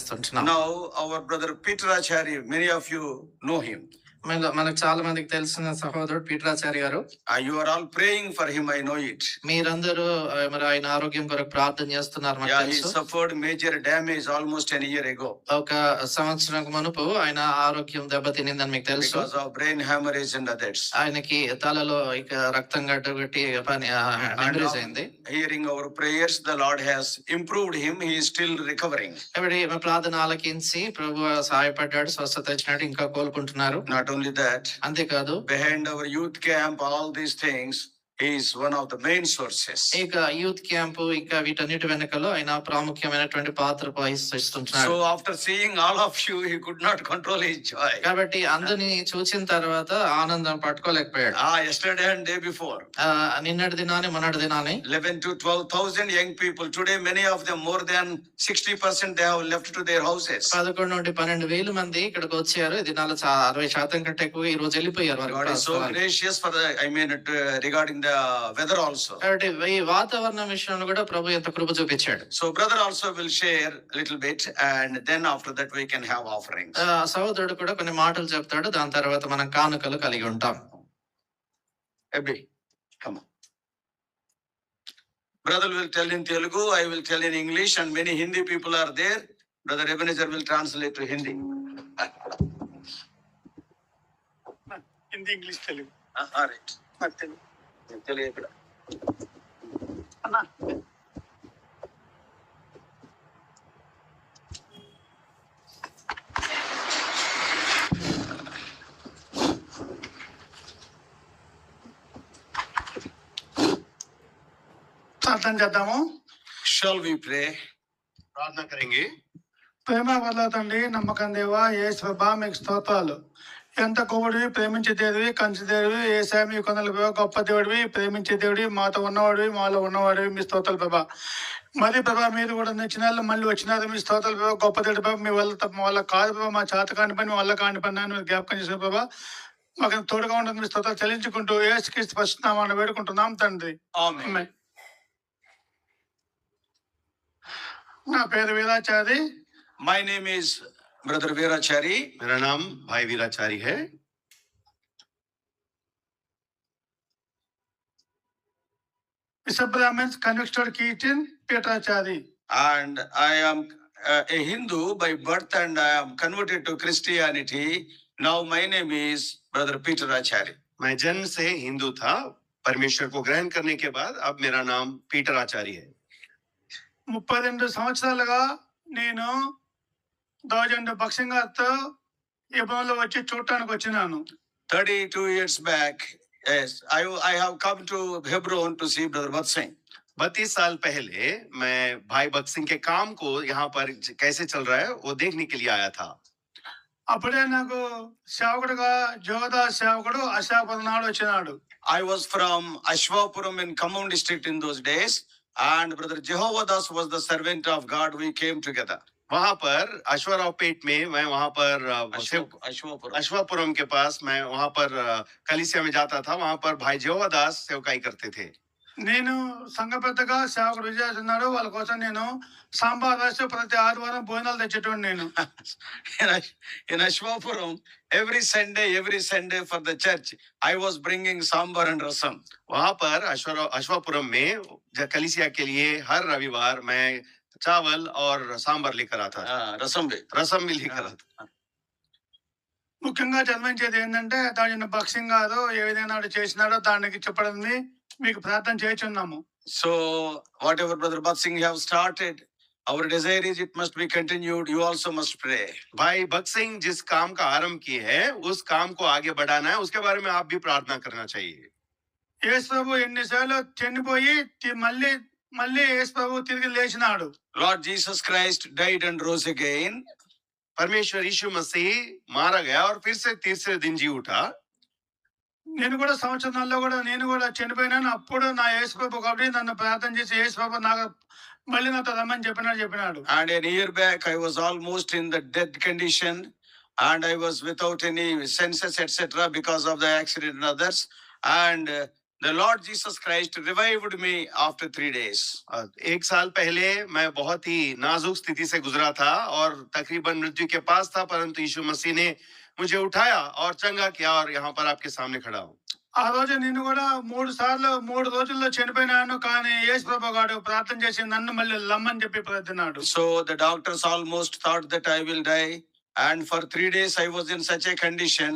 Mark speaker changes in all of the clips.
Speaker 1: తెలియజేస్తుంటున్నాం.
Speaker 2: Now our brother Peter Achari, many of you know him.
Speaker 1: మనకు చాలా మందికి తెలిసిన సహోదరుడు పీటరాచారి గారు.
Speaker 2: You are all praying for him, I know it.
Speaker 1: మీరందరూ మరి ఆయన ఆరోగ్యం కొరకు ప్రార్థన చేస్తున్నారు.
Speaker 2: He suffered major damage almost a year ago.
Speaker 1: ఒక సంవత్సరం మునుపు ఆయన ఆరోగ్యం దెబ్బతినిందని మీకు తెలుసు.
Speaker 2: Because of brain hemorrhage and others.
Speaker 1: ఆయనకి తలలో ఇక రక్తం గట్టి హెమరేజ్ అయింది.
Speaker 2: Hearing our prayers, the Lord has improved him. He is still recovering.
Speaker 1: కాబట్టి ప్రార్థన ఆలకించి ప్రభువు సహాయపడ్డాడు, స్వస్థత ఇచ్చినాడు, ఇంకా కోలుకుంటున్నారు.
Speaker 2: Not only that,
Speaker 1: అంతేకాదు
Speaker 2: behind our youth camp, all these things, he is one of the main sources.
Speaker 1: ఇక యూత్ క్యాంప్ ఇంకా వీటన్నిటి వెనకలో ఆయన ప్రాముఖ్యమైనటువంటి పాత్ర వహిస్తుంటున్నాడు.
Speaker 2: So after seeing all of you, he could not control his joy.
Speaker 1: కాబట్టి అందరిని చూసిన తర్వాత ఆనందం పట్టుకోలేకపోయాడు.
Speaker 2: Yesterday and day before,
Speaker 1: నిన్నటి దినాన్ని మొన్నటి దినాన్ని
Speaker 2: 11 to 12,000 young people. Today many of them, more than 60%, they have left to their houses.
Speaker 1: 11 నుండి 12,000 మంది ఇక్కడికి వచ్చారు. ఈ దినాల 60% కంటే ఎక్కువ ఈ రోజు వెళ్ళిపోయారు.
Speaker 2: God is so gracious for regarding the weather also.
Speaker 1: కాబట్టి ఈ వాతావరణం విషయంలో కూడా ప్రభు ఎంత కృప చూపించాడు.
Speaker 2: So brother also will share little bit, and then after that we can have offerings.
Speaker 1: సహోదరుడు కూడా కొన్ని మాటలు చెప్తాడు, దాని తర్వాత మనం కానుకలు కలిగి ఉంటాం.
Speaker 2: Abhi, come on. Brother will tell in Telugu, I will tell in English, and many Hindi people are there. Brother Ebenezer will translate to Hindi.
Speaker 3: Hindi, English, Telugu.
Speaker 2: All right.
Speaker 3: Telugu.
Speaker 2: Telugu ikkada.
Speaker 3: Anna. ప్రార్థన చేద్దాము.
Speaker 2: Shall we pray?
Speaker 4: ప్రార్థన करेंगे.
Speaker 3: ప్రేమ వల్ల తండ్రి, నమ్మకం దేవా, యేసువా మీకు స్తోత్రాలు. ఎంత గొప్పడివి, ప్రేమించే దేవుడివి, కంచి దేవుడివి, ఏసా మీ కొందరు గొప్ప దేవుడివి, ప్రేమించే దేవుడివి, మాతో ఉన్నవాడివి, మాలో ఉన్నవాడివి, మీ స్తోత్రాలు ప్రభా. మరి ప్రభా మీరు కూడా నచ్చినాళ్ళు మళ్ళీ వచ్చినారు, మీ స్తోత్రాలు ప్రభా. గొప్ప దేవుడు ప్రభా, మీ వల్ల తప్ప వాళ్ళ కాదు ప్రభా, మా చేత కాని పని, మీ వల్ల కాని పని అని జ్ఞాపకం చేసిన ప్రభా. మాకు తోడుగా ఉంటుంది, మీ స్తోత్రాలు చెల్లించుకుంటూ యేసుక్రీస్తు పరిశుద్ధ నామమున వేడుకుంటున్నాం తండ్రి.
Speaker 2: Amen.
Speaker 3: నా పేరు Veerachari.
Speaker 2: My name is Brother Veerachari.
Speaker 4: मेरा नाम भाई वीराचारी है.
Speaker 3: Bishop Brahmins convicted Keaton Petrachari.
Speaker 2: And I am a Hindu by birth, and I am converted to Christianity. Now my name is Brother Peter Achari.
Speaker 4: मैं जन्म से हिंदू था, परमेश्वर को ग्रहण करने के बाद अब मेरा नाम पीटर आचार्य है.
Speaker 3: 32 సంవత్సరాలుగా నేను దోజండు బక్సింగ్ గారితో ఈ భవనంలో వచ్చి చూడటానికి వచ్చినాను.
Speaker 2: 32 years back, yes, I have come to Hebron to see Brother Bhat Singh.
Speaker 4: 32 साल पहले मैं भाई भक्त सिंह के काम को यहाँ पर कैसे चल रहा है वो देखने के लिए आया था.
Speaker 3: అప్పుడే నాకు సేవకుడుగా జోగదాస్ సేవకుడు అశాపురం నాడు వచ్చినాడు.
Speaker 2: I was from Ashwapuram in Khammam district in those days, and Brother Jehovah Das was the servant of God. We came together.
Speaker 4: वहां पर अश्वराव पेट में मैं वहां पर अश्वापुरम के पास मैं वहां पर कलिसिया में जाता था. वहां पर भाई जेहोवा दास सेवकाई करते थे.
Speaker 3: నేను సంఘ పెద్దగా సేవకుడు విజయ్ ఉన్నాడు, వాళ్ళ కోసం నేను సాంబార్ రాసి ప్రతి ఆదివారం భోజనాలు తెచ్చేటోడు నేను.
Speaker 2: In Ashwapuram, every Sunday for the church, I was bringing sambar and rasam.
Speaker 4: वहां पर अश्वापुरम में कलिसिया के लिए हर रविवार मैं चावल और सांबर लेकर आता था. रसम भी लेकर आता.
Speaker 3: ముఖ్యంగా చదివించేది ఏంటంటే దాని బక్సింగ్ గారు ఏ విధంగా చేసినాడో దానికి చెప్పడం మీకు ప్రార్థన చేస్తున్నాము.
Speaker 2: So whatever Brother Bhat Singh have started, our desire is it must be continued. You also must pray.
Speaker 4: भाई भक्त सिंह जिस काम का आरंभ किए हैं उस काम को आगे बढ़ाना है, उसके बारे में आप भी प्रार्थना करना चाहिए.
Speaker 3: యేసు ప్రభు ఎన్నిసార్లు చనిపోయి మళ్ళీ యేసు ప్రభు తిరిగి లేచినాడు.
Speaker 2: Lord Jesus Christ died and rose again.
Speaker 4: परमेश्वर यीशु मसीह मारा गया और फिर से तीसरे दिन जी उठा.
Speaker 3: నేను కూడా సంవత్సరాల్లో కూడా నేను కూడా చనిపోయినాను. అప్పుడు నా యేసు ప్రభు కాబట్టి నన్ను ప్రార్థన చేసి యేసు ప్రభు నాకు మళ్ళీ నాతో రమ్మని చెప్పినాడు.
Speaker 2: And a year back I was almost in the dead condition, and I was without any senses etc. because of the accident and others. And the Lord Jesus Christ revived me after 3 days.
Speaker 4: एक साल पहले मैं बहुत ही नाजुक स्थिति से गुजरा था और तकरीबन मृत्यु के पास था, परंतु यीशु मसीह ने मुझे उठाया और चंगा किया और यहाँ पर आपके सामने खड़ा हूँ।
Speaker 3: ఆ రోజు నేను కూడా 3 రోజుల్లో చనిపోయినాను, కానీ యేసు ప్రభు గారు ప్రార్థన చేసి నన్ను మళ్ళీ లమ్మని చెప్పి ప్రార్థనాడు.
Speaker 2: So the doctors almost thought that I will die, and for 3 days I was in such a condition,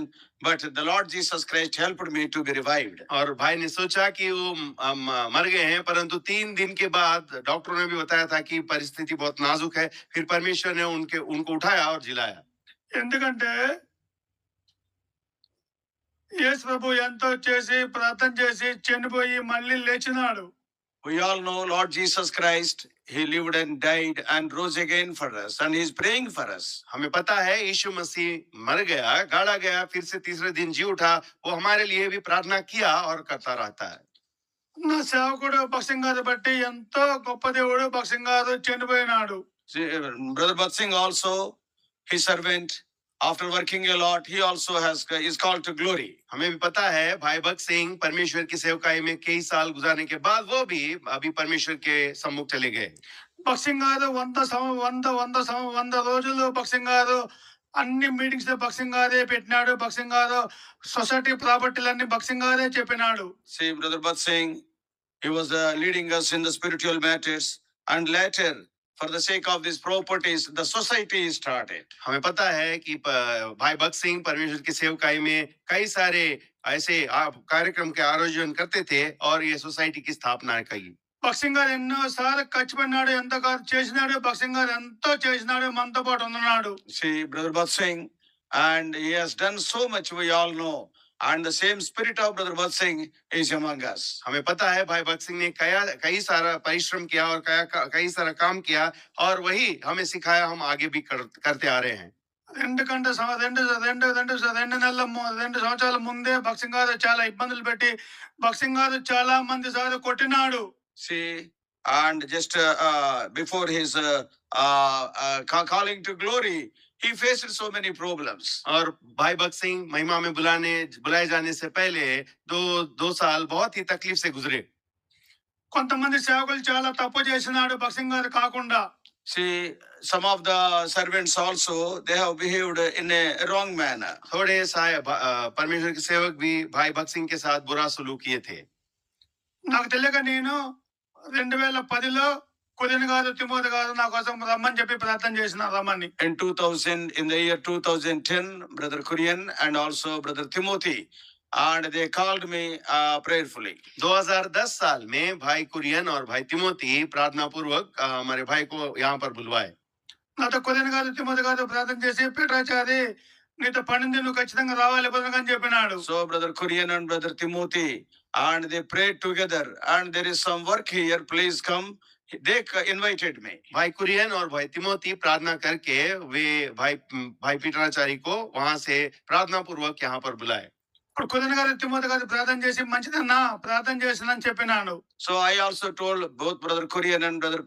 Speaker 2: but the Lord Jesus Christ helped me to be revived.
Speaker 4: और भाई ने सोचा कि वो मर गए हैं, परंतु 3 दिन के बाद डॉक्टरों ने भी बताया था कि परिस्थिति बहुत नाजुक है। फिर परमेश्वर ने उनको उठाया और जिलाया।
Speaker 3: ఎందుకంటే యేసు ప్రభు ఎంతో చేసి ప్రార్థన చేసి చనిపోయి మళ్ళీ లేచినాడు.
Speaker 2: We all know Lord Jesus Christ, he lived and died and rose again for us, and he is praying for us.
Speaker 4: हमें पता है यीशु मसीह मर गया, गाड़ा गया, फिर से तीसरे दिन जी उठा। वो हमारे लिए भी प्रार्थना किया और करता रहता है।
Speaker 3: నా సేవకుడు భక్సింగ్ గారు బట్టి ఎంతో గొప్ప దేవుడు భక్సింగ్ గారు చనిపోయినాడు.
Speaker 2: See, Brother Batsing also, his servant, after working a lot, he also is called to glory.
Speaker 4: हमें भी पता है भाई भक्त सिंह परमेश्वर की सेवकाई में कई साल गुजारने के बाद वो भी अभी परमेश्वर के सम्मुख चले गए।
Speaker 3: భక్సింగ్ గారు 100 రోజులు భక్సింగ్ గారు అన్ని మీటింగ్స్ భక్సింగ్ గారే పెట్టినాడు. భక్సింగ్ గారు సొసైటీ ప్రాపర్టీలన్నీ భక్సింగ్ గారే చెప్పినాడు.
Speaker 2: See, Brother Batsing, he was leading us in the spiritual matters, and later, for the sake of these properties, the society started.
Speaker 4: हमें पता है कि भाई भक्त सिंह परमेश्वर की सेवकाई में कई सारे ऐसे कार्यक्रम के आयोजन करते थे और ये सोसाइटी की स्थापना की।
Speaker 3: భక్సింగ్ గారు ఎన్నోసార్లు ఖర్చు పెట్టినాడు, ఎంత చేసినాడు. భక్సింగ్ గారు ఎంతో చేసినాడు, మనతో పాటు ఉన్నాడు.
Speaker 2: See, Brother Batsing, and he has done so much, we all know. And the same spirit of Brother Batsing is among us.
Speaker 4: हमें पता है भाई भक्त सिंह ने कई सारा परिश्रम किया और कई सारा काम किया और वही हमें सिखाया, हम आगे भी करते आ रहे हैं।
Speaker 3: 2 సంవత్సరాల ముందే భక్సింగ్ గారు చాలా ఇబ్బందులు పెట్టి భక్సింగ్ గారు చాలా మంది సార్లు కొట్టినాడు.
Speaker 2: See, and just before his calling to glory, he faced so many problems.
Speaker 4: और भाई भक्त सिंह महिमा में बुलाए जाने से पहले दो साल बहुत ही तकलीफ से गुजरे।
Speaker 3: కొంతమంది సేవకులు చాలా తప్పు చేసినాడు భక్సింగ్ గారు కాకుండా.
Speaker 2: See, some of the servants also, they have behaved in a wrong manner.
Speaker 4: थोड़े परमेश्वर के सेवक भी भाई भक्त सिंह के साथ बुरा सलूक किए थे।
Speaker 3: నాకు తెలియక నేను 2010లో కురియన్ గారు తిమోతి గారు నా కోసం రమ్మని చెప్పి ప్రార్థన చేసిన రమ్మని.
Speaker 2: In the year 2010, Brother Kurian and also Brother Timothy, and they called me prayerfully.
Speaker 4: 2010 साल में भाई कुरियन और भाई तिमोती प्रार्थना पूर्वक हमारे भाई को यहाँ पर बुलवाए।
Speaker 3: నాతో కురియన్ గారు తిమోతి గారు ప్రార్థన చేసి పీఠాచారి నీతో పనింది, నువ్వు ఖచ్చితంగా రావాలి అని చెప్పినాడు.
Speaker 2: So Brother Kurian and Brother Timothy, and they prayed together, and there is some work here, please come. They invited me.
Speaker 4: भाई कुरियन और भाई तिमोती प्रार्थना करके वे भाई पीठाचारी को वहां से प्रार्थना पूर्वक यहाँ पर बुलाए।
Speaker 3: ఇప్పుడు కురియన్ గారు తిమోతి గారు ప్రార్థన చేసి మంచిదన్నా ప్రార్థన చేసినని చెప్పినాను.
Speaker 2: So I also told both Brother Kurian and Brother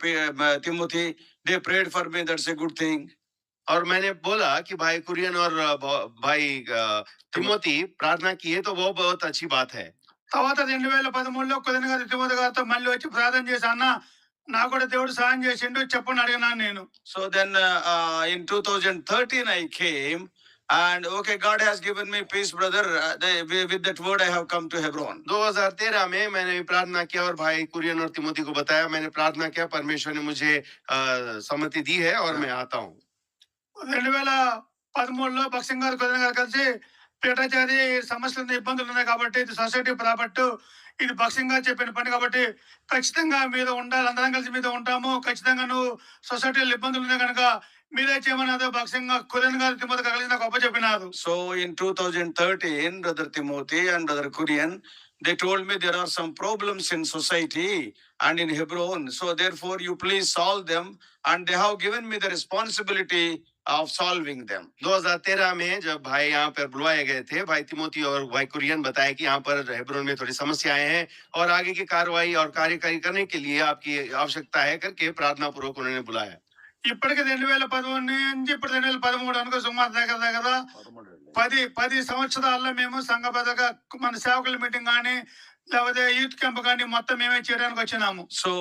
Speaker 2: Timothy, they prayed for me, that's a good thing.
Speaker 4: और मैंने बोला कि भाई कुरियन और भाई तिमोती प्रार्थना किए तो वो बहुत अच्छी बात है।
Speaker 3: తర్వాత 2013లో కురియన్ గారు తిమోతి గారితో మళ్ళీ వచ్చి ప్రార్థన చేసి అన్న నాకు కూడా దేవుడు సహాయం చేసిండు చెప్పని అడిగినాను నేను.
Speaker 2: So then in 2013 I came, and okay, God has given me peace, brother. With that word I have come to Hebron.
Speaker 4: 2013 में मैंने भी प्रार्थना किया और भाई कुरियन और तिमोती को बताया, मैंने प्रार्थना किया, परमेश्वर ने मुझे सम्मति दी है और मैं आता हूँ।
Speaker 3: 2013లో భక్సింగ్ గారు కురియన్ గారు కలిసి పీఠాచారి సమస్యలు ఇబ్బందులు ఉన్నాయి కాబట్టి ఇది సొసైటీ ప్రాపర్టీ, ఇది భక్సింగ్ గారు చెప్పిన పని కాబట్టి ఖచ్చితంగా మీద ఉండాలి, అందరం కలిసి మీద ఉంటాము, ఖచ్చితంగా నువ్వు సొసైటీలో ఇబ్బందులు ఉన్నాయి కనుక మీరే చేయమన్నది భక్సింగ్ కురియన్ గారు తిమోతి కలిసి నాకు చెప్పినారు.
Speaker 2: So in 2013, Brother Timothy and Brother Kurian, they told me there are some problems in society and in Hebron, so therefore you please solve them, and they have given me the responsibility of solving them.
Speaker 4: 2013 में जब भाई यहाँ पर बुलवाए गए थे, भाई तिमोती और भाई कुरियन बताए कि यहाँ पर हेब्रोन में थोड़ी समस्याएं हैं और आगे की कार्रवाई और कार्यकारी करने के लिए आपकी आवश्यकता है करके प्रार्थना पूर्वक उन्होंने बुलाया।
Speaker 3: ఇప్పటికి 2011 నుంచి ఇప్పుడు 2013 అనుకో సుమారు దగ్గర 10 సంవత్సరాల్లో మేము సంఘబద్ధంగా మన సేవకుల మీటింగ్ కానీ లేకపోతే యూత్ క్యాంప్ కానీ మొత్తం మేమే చేయడానికి వచ్చినాము.
Speaker 2: So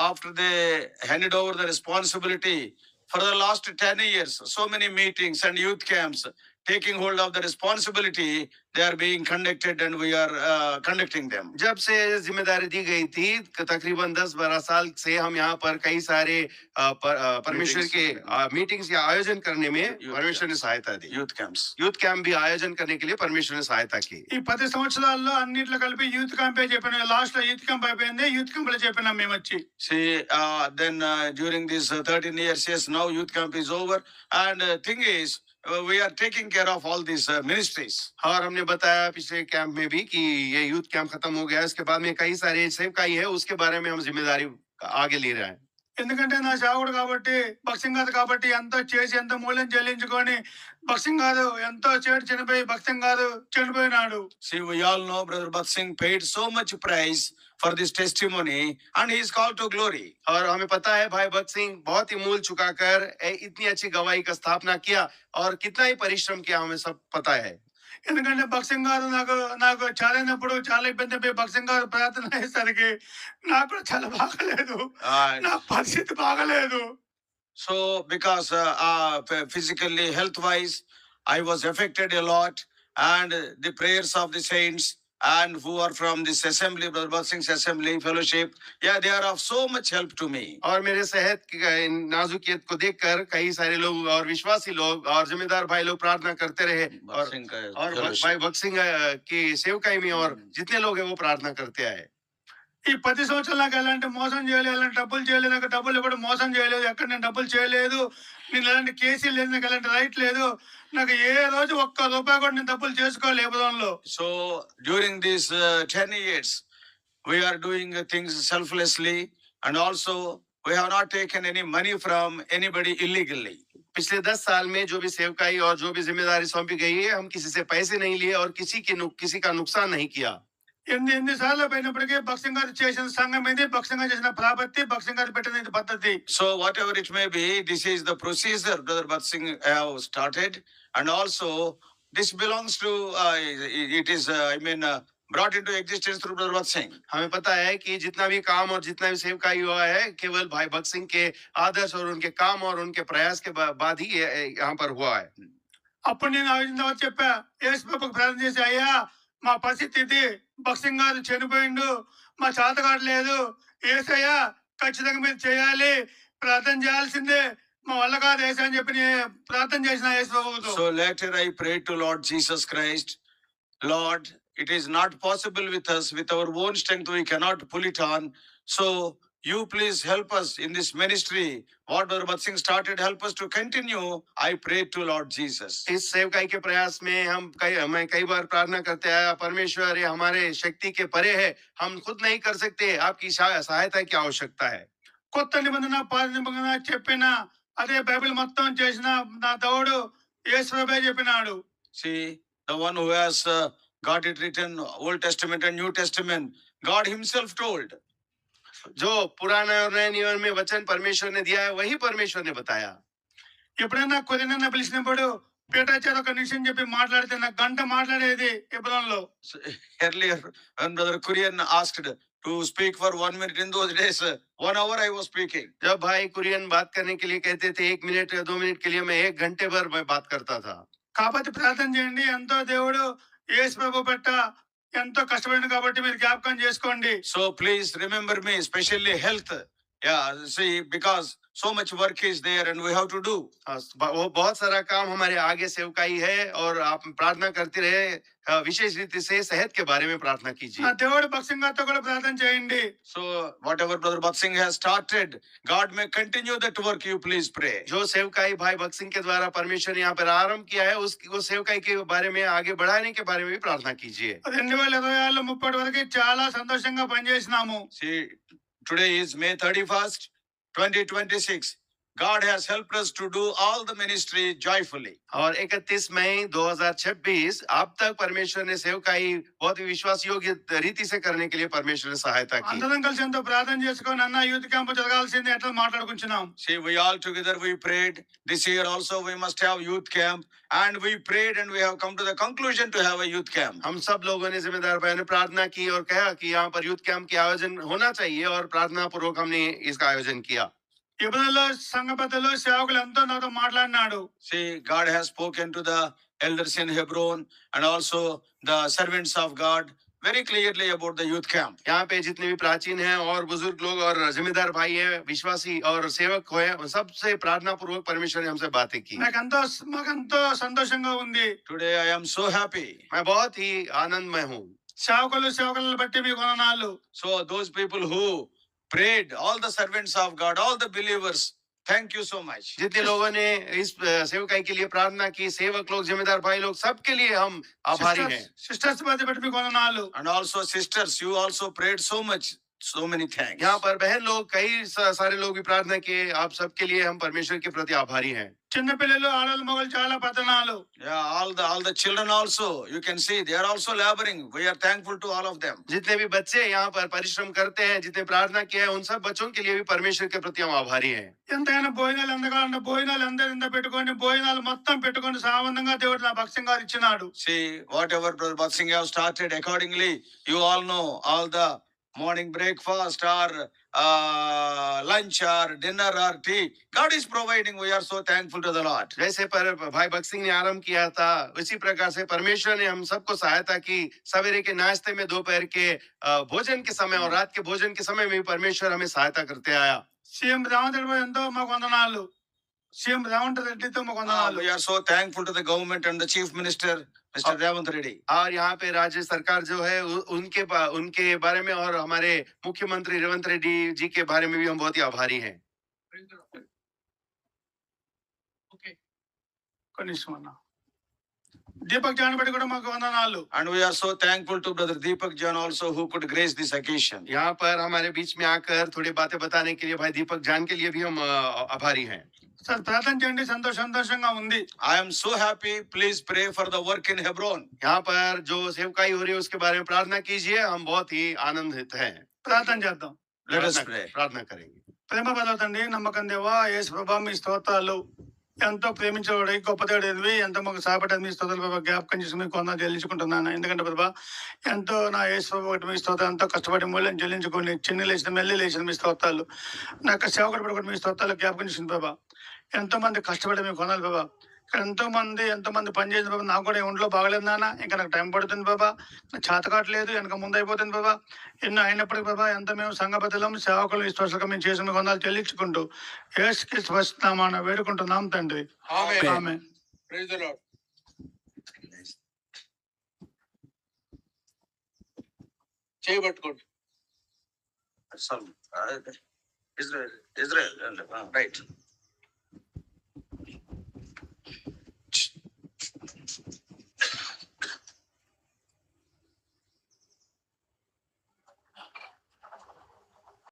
Speaker 2: after they handed over the responsibility for the last 10 years, so many meetings and youth camps taking hold of the responsibility, they are being conducted and we are conducting them.
Speaker 4: जब से जिम्मेदारी दी गई थी तकरीबन 10-12 साल से हम यहाँ पर कई सारे परमेश्वर के मीटिंग्स का आयोजन करने में परमेश्वर ने सहायता दी।
Speaker 2: Youth camps.
Speaker 4: यूथ कैंप भी आयोजन करने के लिए परमेश्वर ने सहायता की।
Speaker 3: ఈ 10 సంవత్సరాల్లో అన్నిట్లో కలిపి యూత్ క్యాంపే చెప్పిన. లాస్ట్ లో యూత్ క్యాంప్ అయిపోయింది. యూత్ క్యాంప్ లో చెప్పినాం మేము వచ్చి.
Speaker 2: See, then during these 13 years, yes, now youth camp is over. And thing is, we are taking care of all these ministries.
Speaker 4: और हमने बताया पिछले कैंप में भी कि ये यूथ कैंप खत्म हो गया, इसके बाद में कई सारे सेवकाई है, उसके बारे में हम जिम्मेदारी आगे ले रहे हैं।
Speaker 3: ఎందుకంటే నా సేవకుడు కాబట్టి భక్సింగ్ గారు కాబట్టి ఎంతో చేసి ఎంతో మూల్యం చెల్లించుకొని భక్సింగ్ గారు ఎంతో చేటు చనిపోయి భక్సింగ్ గారు చనిపోయినాడు.
Speaker 2: See, we all know Brother Bhat Singh paid so much price for this testimony and he is called to glory.
Speaker 4: और हमें पता है भाई भक्त सिंह बहुत ही मूल चुकाकर इतनी अच्छी गवाही का स्थापना किया और कितना ही परिश्रम किया, हमें सब पता है।
Speaker 3: ఎందుకంటే భక్సింగ్ గారు నాకు చాలైనప్పుడు చాలా ఇబ్బంది అయిపోయి భక్సింగ్ గారు ప్రార్థన అయ్యేసరికి నాకు కూడా చాలా బాగలేదు. నా పరిస్థితి బాగలేదు.
Speaker 2: So because physically, health wise, I was affected a lot, and the prayers of the saints and who are from this assembly, Brother Bhat Singh's assembly fellowship, yeah, they are of so much help to me.
Speaker 4: और मेरे सेहत की नाजुकियत को देखकर कई सारे लोग और विश्वासी लोग और जिम्मेदार भाई लोग प्रार्थना करते रहे।
Speaker 2: Bhat Singh का
Speaker 4: और
Speaker 2: fellowship.
Speaker 4: भाई भक्त सिंह की सेवकाई में और जितने लोग हैं वो प्रार्थना करते आए।
Speaker 3: ఈ 10 సంవత్సరాలు నాకు ఎలాంటి మోసం చేయలేదు, ఎలాంటి డబ్బులు చేయలేదు, నాకు డబ్బులు కూడా మోసం చేయలేదు, ఎక్కడ నేను డబ్బులు చేయలేదు, నేను ఎలాంటి కేసులు లేదు, నాకు ఎలాంటి రైట్ లేదు, నాకు ఏ రోజు ఒక్క రూపాయి కూడా నేను డబ్బులు చేసుకోవాలి లేబదంలో.
Speaker 2: So during these 10 years, we are doing things selflessly, and also we have not taken any money from anybody illegally.
Speaker 4: पिछले 10 साल में जो भी सेवकाई और जो भी जिम्मेदारी सौंपी गई है, हम किसी से पैसे नहीं लिए और किसी का नुकसान नहीं किया।
Speaker 3: ఎన్ని సార్లు పోయినప్పటికీ భక్సింగ్ గారు చేసిన సంఘం ఇది, భక్సింగ్ గారు చేసిన ప్రాపత్తి, భక్సింగ్ గారు పెట్టిన ఇది పద్ధతి.
Speaker 2: So whatever it may be, this is the procedure Brother Bhat Singh have started, and also this belongs to it is brought into existence through Brother Bhat Singh.
Speaker 4: हमें पता है कि जितना भी काम और जितना भी सेवकाई हुआ है केवल भाई भक्त सिंह के आदर्श और उनके काम और उनके प्रयास के बाद ही यहाँ पर हुआ है।
Speaker 3: అప్పుడు నేను ఆ చెప్పా, యేసు ప్రభువుకు ప్రార్థన చేసి, అయ్యా మా పరిస్థితి ఇది, భక్సింగ్ గారు చనిపోయిండు, మా చేత కావట్లేదు, యేసయ్యా ఖచ్చితంగా మీరు చేయాలి, ప్రార్థన చేయాల్సిందే, మా వల్ల కాదు యేసు అని చెప్పి ప్రార్థన చేసిన యేసు ప్రభువుతో.
Speaker 2: So later I prayed to Lord Jesus Christ, Lord, it is not possible with us, with our own strength we cannot pull it on, so you please help us in this ministry. What Brother Bhat Singh started, help us to continue. I pray to Lord Jesus.
Speaker 4: इस सेवकाई के प्रयास में मैं कई बार प्रार्थना करते आया, परमेश्वर ये हमारे शक्ति के परे है, हम खुद नहीं कर सकते, आपकी सहायता की आवश्यकता है।
Speaker 3: కొత్త నిబంధన పాత నిబంధన చెప్పిన అదే బైబిల్ మొత్తం చేసిన నా దేవుడు యేసు ప్రభువే చెప్పినాడు.
Speaker 2: See, the one who has got it written, Old Testament and New Testament, God himself told.
Speaker 4: जो पुराने और नए नियम में वचन परमेश्वर ने दिया है वही परमेश्वर ने बताया।
Speaker 3: ఎప్పుడైనా కొద్దిగా పిలిచినప్పుడు పీఠాచార్య ఒక నిమిషం చెప్పి మాట్లాడితే నాకు గంట మాట్లాడేది ఎబ్రోన్లో.
Speaker 2: So, earlier when Brother Kurian asked to speak for 1 minute, in those days 1 hour I was speaking.
Speaker 4: जब भाई कुरियन बात करने के लिए कहते थे 1 मिनट या 2 मिनट के लिए मैं 1 घंटे भर मैं बात करता था।
Speaker 3: కాబట్టి ప్రార్థన చేయండి, ఎంతో దేవుడు యేసు ప్రభు పట్ల ఎంతో కష్టపడింది కాబట్టి మీరు జ్ఞాపకం చేసుకోండి.
Speaker 2: So please remember me, especially health. Yeah, see, because so much work is there and we have to do.
Speaker 4: वो बहुत सारा काम हमारे आगे सेवकाई है और आप प्रार्थना करते रहे, विशेष रीति से सेहत के बारे में प्रार्थना
Speaker 3: ఆ
Speaker 4: कीजिए।
Speaker 3: దేవుడు భక్సింగ్ గారితో కూడా ప్రార్థన చేయండి.
Speaker 2: So whatever Brother Bhat Singh has started, God may continue that work. You please pray.
Speaker 4: जो सेवकाई भाई भक्त सिंह के द्वारा परमेश्वर ने यहाँ पर आरंभ किया है वो सेवकाई के बारे में आगे बढ़ाने के बारे में भी प्रार्थना कीजिए।
Speaker 3: 2026 30 వరకు చాలా సంతోషంగా పనిచేసినాము.
Speaker 2: See, today is May 31st, 2026. God has helped us to do all the ministry joyfully.
Speaker 4: और 31 मई 2026 अब तक परमेश्वर ने सेवकाई बहुत ही विश्वास योग्य रीति से करने के लिए परमेश्वर ने सहायता की।
Speaker 3: అందరం కలిసి ఎంతో ప్రార్థన చేసుకొని అన్న యూత్ క్యాంప్ జరగాల్సింది ఎట్లా మాట్లాడుకుంటున్నాం.
Speaker 2: See, we all together we prayed. This year also we must have youth camp, and we prayed and we have come to the conclusion to have a youth camp.
Speaker 4: हम सब लोगों ने जिम्मेदार भाइयों ने प्रार्थना की और कहा कि यहाँ पर यूथ कैंप के आयोजन होना चाहिए और प्रार्थना पूर्वक हमने इसका आयोजन किया।
Speaker 3: ఇబ్రాలో సంఘ పెద్దలు సేవకులు ఎంతో నాతో మాట్లాడినాడు.
Speaker 2: See, God has spoken to the elders in Hebron and also the servants of God very clearly about the youth camp.
Speaker 4: यहाँ पे जितने भी प्राचीन हैं और बुजुर्ग लोग और जिम्मेदार भाई हैं, विश्वासी और सेवक हुए, उन सबसे प्रार्थना पूर्वक परमेश्वर ने हमसे बातें की।
Speaker 3: మాకెంతో సంతోషంగా ఉంది.
Speaker 2: Today I am so happy.
Speaker 4: मैं बहुत ही आनंदमय हूँ।
Speaker 3: సేవకులను బట్టి మీకు వందనాలు.
Speaker 2: So those people who prayed, all the servants of God, all the believers, thank you so much.
Speaker 4: जितने लोगों ने इस सेवकाई के लिए प्रार्थना की, सेवक लोग, जिम्मेदार भाई लोग, सबके लिए हम आभारी हैं।
Speaker 3: సిస్టర్స్ బట్టి మీకు వందనాలు.
Speaker 2: And also sisters, you also prayed so much. So many thanks.
Speaker 4: यहाँ पर बहन लोग, कई सारे लोग भी प्रार्थना किए, आप सबके लिए हम परमेश्वर के प्रति आभारी हैं।
Speaker 3: చిన్న పిల్లలు ఆడవాళ్ళు మగవాళ్ళు చాలా పతనాలు.
Speaker 2: Yeah, all the children also, you can see they are also laboring. We are thankful to all of them.
Speaker 4: जितने भी बच्चे यहाँ पर परिश्रम करते हैं, जितने प्रार्थना किया है, उन सब बच्चों के लिए भी परमेश्वर के प्रति हम आभारी हैं।
Speaker 3: ఎంతైనా భోజనాలు ఎంతకాలంటే భోజనాలు ఎంత పెట్టుకొని భోజనాలు మొత్తం పెట్టుకొని సామాన్యంగా దేవుడు నా భక్ష్యంగా ఇచ్చినాడు.
Speaker 2: See, whatever Brother Batsing have started accordingly, you all know all the morning breakfast or lunch or dinner or tea, God is providing. We are so thankful to the Lord.
Speaker 4: जैसे पर भाई भक्त सिंह ने आरंभ किया था, उसी प्रकार से परमेश्वर ने हम सबको सहायता की। सवेरे के नाश्ते में, दोपहर के भोजन के समय और रात के भोजन के समय में भी परमेश्वर हमें सहायता करते आया।
Speaker 3: సీఎం రేవంత్ రెడ్డి ఎంతో మాకు వందనాలు. సీఎం రేవంత్ రెడ్డితో మాకు వందనాలు.
Speaker 2: We are so thankful to the government and the chief minister, Mr. Ravant Reddy.
Speaker 4: और यहाँ पे राज्य सरकार जो है उनके बारे में और हमारे मुख्यमंत्री रेवंत रेड्डी जी के बारे में भी हम बहुत ही आभारी हैं।
Speaker 3: దీపక్ జాన్ బట్టి కూడా మాకు వందనాలు.
Speaker 2: And we are so thankful to Brother Deepak Jan also who could grace this occasion.
Speaker 4: यहाँ पर हमारे बीच में आकर थोड़ी बातें बताने के लिए भाई दीपक जान के लिए भी हम आभारी हैं।
Speaker 3: సార్ ప్రార్థన చేయండి. సంతోషంగా ఉంది.
Speaker 2: I am so happy. Please pray for the work in Hebron.
Speaker 4: यहाँ पर जो सेवकाई हो रही है उसके बारे में प्रार्थना कीजिए। हम बहुत ही आनंदित हैं।
Speaker 3: ప్రార్థన చేద్దాం.
Speaker 2: Let us pray.
Speaker 4: प्रार्थना करेंगे।
Speaker 3: ప్రేమ పర్వతండి, నమ్మకం దేవా, యేసు ప్రభా మీ స్తోత్రాలు. ఎంతో ప్రేమించేవాడు గొప్ప దేవుడివి, ఎంతో మాకు సహాయపడ్డది మీ స్తోత్రాలు ప్రభావ జ్ఞాపకం చేసి మీకు కొంత చెల్లించుకుంటున్నాను. ఎందుకంటే ప్రభా ఎంతో నా యేసు ప్రభు ఒకటి మీ స్తోత్రాలు ఎంతో కష్టపడి మూల్యం చెల్లించుకొని చిన్న లేచిన మెల్లి లేచిన మీ స్తోత్రాలు, నా యొక్క సేవకుడు కూడా మీ స్తోత్రాలు జ్ఞాపకం చేసింది ప్రభా. ఎంతో మంది కష్టపడి మీకు కొనాలి బాబా. ఇక్కడ ఎంతో మంది పనిచేసిన బాబా. నాకు కూడా ఒంట్లో బాగలేదు నాన్న, ఇంకా నాకు టైం పడుతుంది బాబా, నాకు చేత కావట్లేదు, వెనక ముందు అయిపోతుంది బాబా. ఎన్నో అయినప్పటికీ బాబా ఎంతో మేము సంఘబద్ధలం సేవకులు విశ్వాసంగా మేము చేసిన కొందాలు చెల్లించుకుంటూ యేసుకి స్వస్థనామాన వేడుకుంటున్నాం తండ్రి. ఆమేన్.
Speaker 2: Praise the Lord. చేయబట్టుకోండి. Israel, right.